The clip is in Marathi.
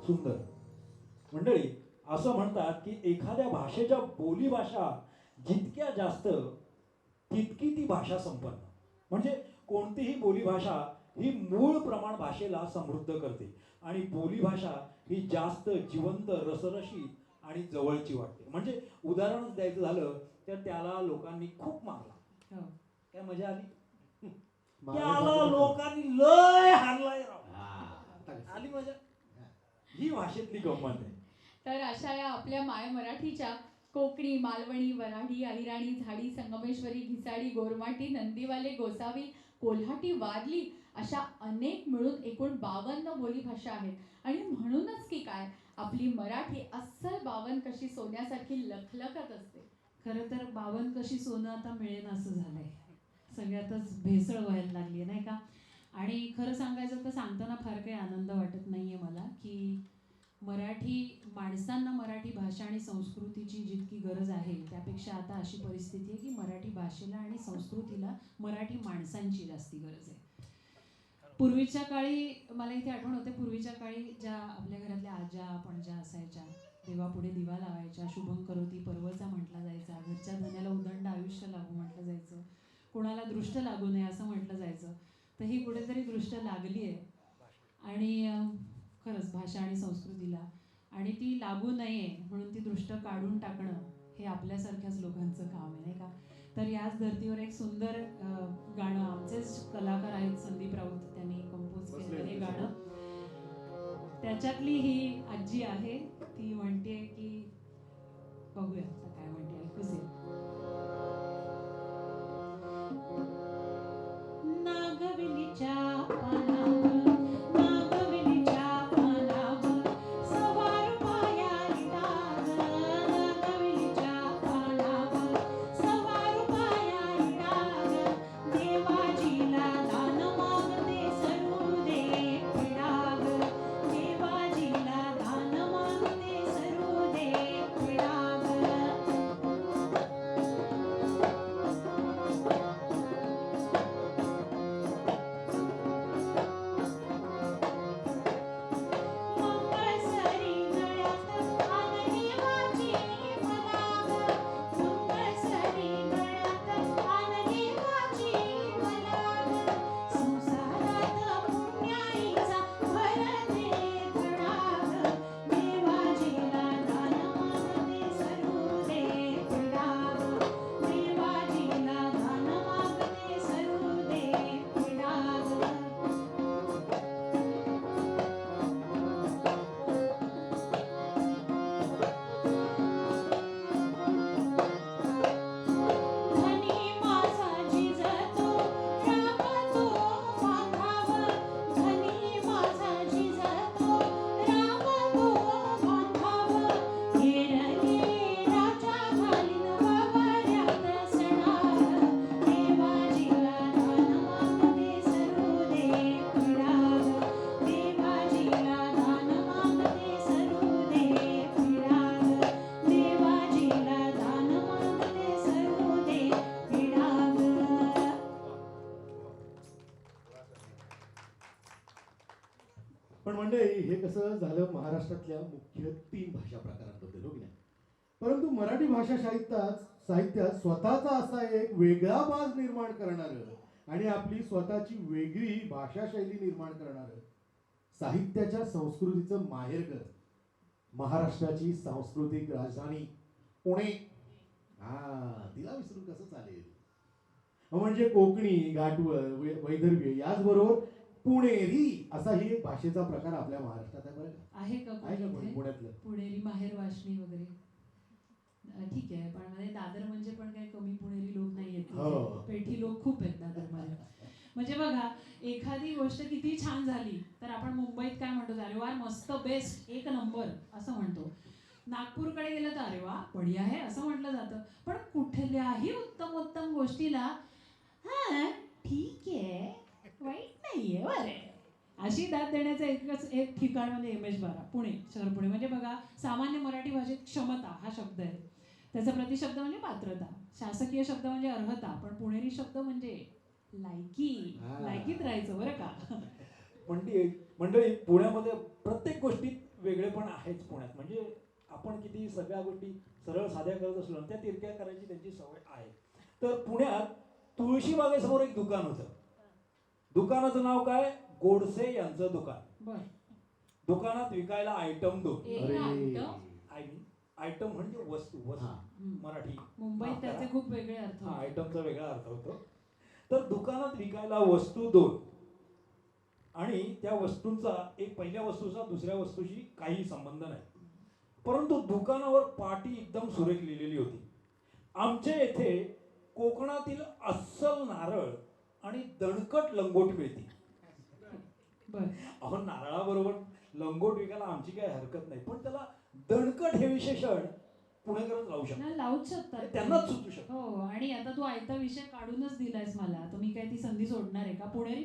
सुंदर. मंडळी, असं म्हणतात की एखाद्या भाषेच्या बोलीभाषा जितक्या जास्त तितकी ती भाषा संपन्न. म्हणजे कोणतीही बोलीभाषा ही मूळ प्रमाण भाषेला समृद्ध करते आणि बोलीभाषा ही जास्त जिवंत, रसरशीत आणि जवळची वाटते. म्हणजे उदाहरणच द्यायचं झालं तर त्याला लोकांनी खूप मारला. काय मजा आली? त्याला लोकांनी लय हाणलाय राव. आली मजा. ही भाषेतली गंमत आहे. तर अशा या आपल्या माय मराठीच्या कोकणी, मालवणी, वऱ्हाडी, अहिराणी, झाडी, संगमेश्वरी, घिसाडी, गोरमाटी, नंदीवाले, गोसावी, कोल्हाटी, वारली अशा अनेक मिळून एकूण 52 बोलीभाषा आहेत. आणि म्हणूनच की काय आपली मराठी अस्सल 52 कशी सोन्यासारखी लखलखत असते. खरं तर 52 कशी सोनं आता मिळेन असं झालंय. सगळ्यातच भेसळ व्हायला लागली आहे, नाही का? आणि खरं सांगायचं तर सांगताना फार काही आनंद वाटत नाहीये मला की मराठी माणसांना मराठी भाषा आणि संस्कृतीची जितकी गरज आहे त्यापेक्षा आता अशी परिस्थिती आहे की मराठी भाषेला आणि संस्कृतीला मराठी माणसांची जास्ती गरज आहे. पूर्वीच्या काळी मला इथे आठवण होते, पूर्वीच्या काळी ज्या आपल्या घरातल्या आज्या पणज्या असायच्या, देवापुढे दिवा लावायच्या, शुभं करोती पर्वचा म्हटला जायचा, घरच्या धन्याला उदंड आयुष्य लाभो म्हटलं जायचं, कोणाला दृष्ट लागू नये असं म्हटलं जायचं. तर ही कुठेतरी दृष्ट लागली आहे आणि खरंच भाषा आणि संस्कृतीला, आणि ती लागू नये म्हणून ती दृष्ट काढून टाकणं हे आपल्यासारख्याच लोकांचं काम आहे, नाही का? तर याच धर्तीवर एक सुंदर गाणं आमचेच कलाकार आहेत संदीप राऊत, त्यांनी कंपोज केलेलं हे गाणं. त्याच्यातली ही आजी आहे, ती म्हणते की बघूया आता काय म्हणते, ऐकूच येईल. नागवेलीच्या पानावर कसं झालं महाराष्ट्रातल्या मुख्य 3 भाषा प्रकारांबद्दल, हो की नाही? परंतु मराठी भाषा साहित्यात स्वतःचा असा एक वेगळा बाज निर्माण करणारं आणि आपली स्वतःची वेगळी भाषा शैली निर्माण करणारं, साहित्याच्या संस्कृतीचं माहेरघर, महाराष्ट्राची सांस्कृतिक राजधानी पुणे, तिला विसरून कसं चालेल? म्हणजे कोकणी, गाटवळ, वैदर्भीय याचबरोबर पुणेरी असाही एक भाषेचा प्रकार आपल्या महाराष्ट्रात आहे. बरं का? आहे का आहे का कोणी कोणी इथे? पुण्यातलं? पुणेरी माहेर वाशणी वगैरे ठीक आहे, पण म्हणजे दादर म्हणजे पण काही कमी पुणेरी लोक नाही आहेत हो. तिथे. पेठी लोक खूप आहेत दादरमध्ये. म्हणजे बघा, एखादी गोष्ट किती छान झाली तर आपण मुंबईत काय म्हणतो, अरे वा मस्त, बेस्ट, एक नंबर असं म्हणतो. नागपूरकडे गेलं तर अरे वा बढिया आहे असं म्हटलं जातं. पण कुठल्याही उत्तम गोष्टीला हा ठीक आहे, वाईट नाहीये, बरं अशी दाद देण्याचं एकच एक ठिकाण म्हणजे एम.एच. बारा, पुणे शहर. पुणे म्हणजे बघा, सामान्य मराठी भाषेत क्षमता हा शब्द आहे, त्याचा प्रतिशब्द म्हणजे पात्रता, शासकीय शब्द म्हणजे अर्हता, पण पुणेरी शब्द म्हणजे लायकी. लायकीत राहायचं बरं का. मंडळी पुण्यामध्ये प्रत्येक गोष्टीत वेगळेपण आहेच पुण्यात. म्हणजे आपण किती सगळ्या गोष्टी सरळ साध्या करत असलो ना, त्या तिरक्या करायची त्यांची सवय आहे. तर पुण्यात तुळशीबागेसमोर एक दुकान होतं. दुकानाचं नाव काय? गोडसे यांचं दुकान. बर. दुकानात विकायला आयटम 2. एक आयटम म्हणजे वस्तू मराठी. मुंबईत त्याचे खूप वेगळे अर्थ होते. आयटमचा वेगळा अर्थ होतो. तर दुकानात विकायला वस्तू 2 आणि त्या वस्तूंचा एक पहिल्या वस्तूचा दुसऱ्या वस्तूशी काही संबंध नाही, परंतु दुकानावर पाटी एकदम सुरेख लिहिलेली होती. आमच्या येथे कोकणातील अस्सल नारळ आणि दणकट लंगोट मिळते. अहो, नारळाबरोबर लंगोट विकायला आमची काही हरकत नाही, पण त्याला दणकट हे विशेषण पुणेकरच लावू शकतात, लावूच शकतात, त्यांनाच सुचू शकतात. हो. आणि आता तू आयता विषय काढूनच दिलायस मला, तर मी काय ती संधी सोडणार आहे का? पुणेरी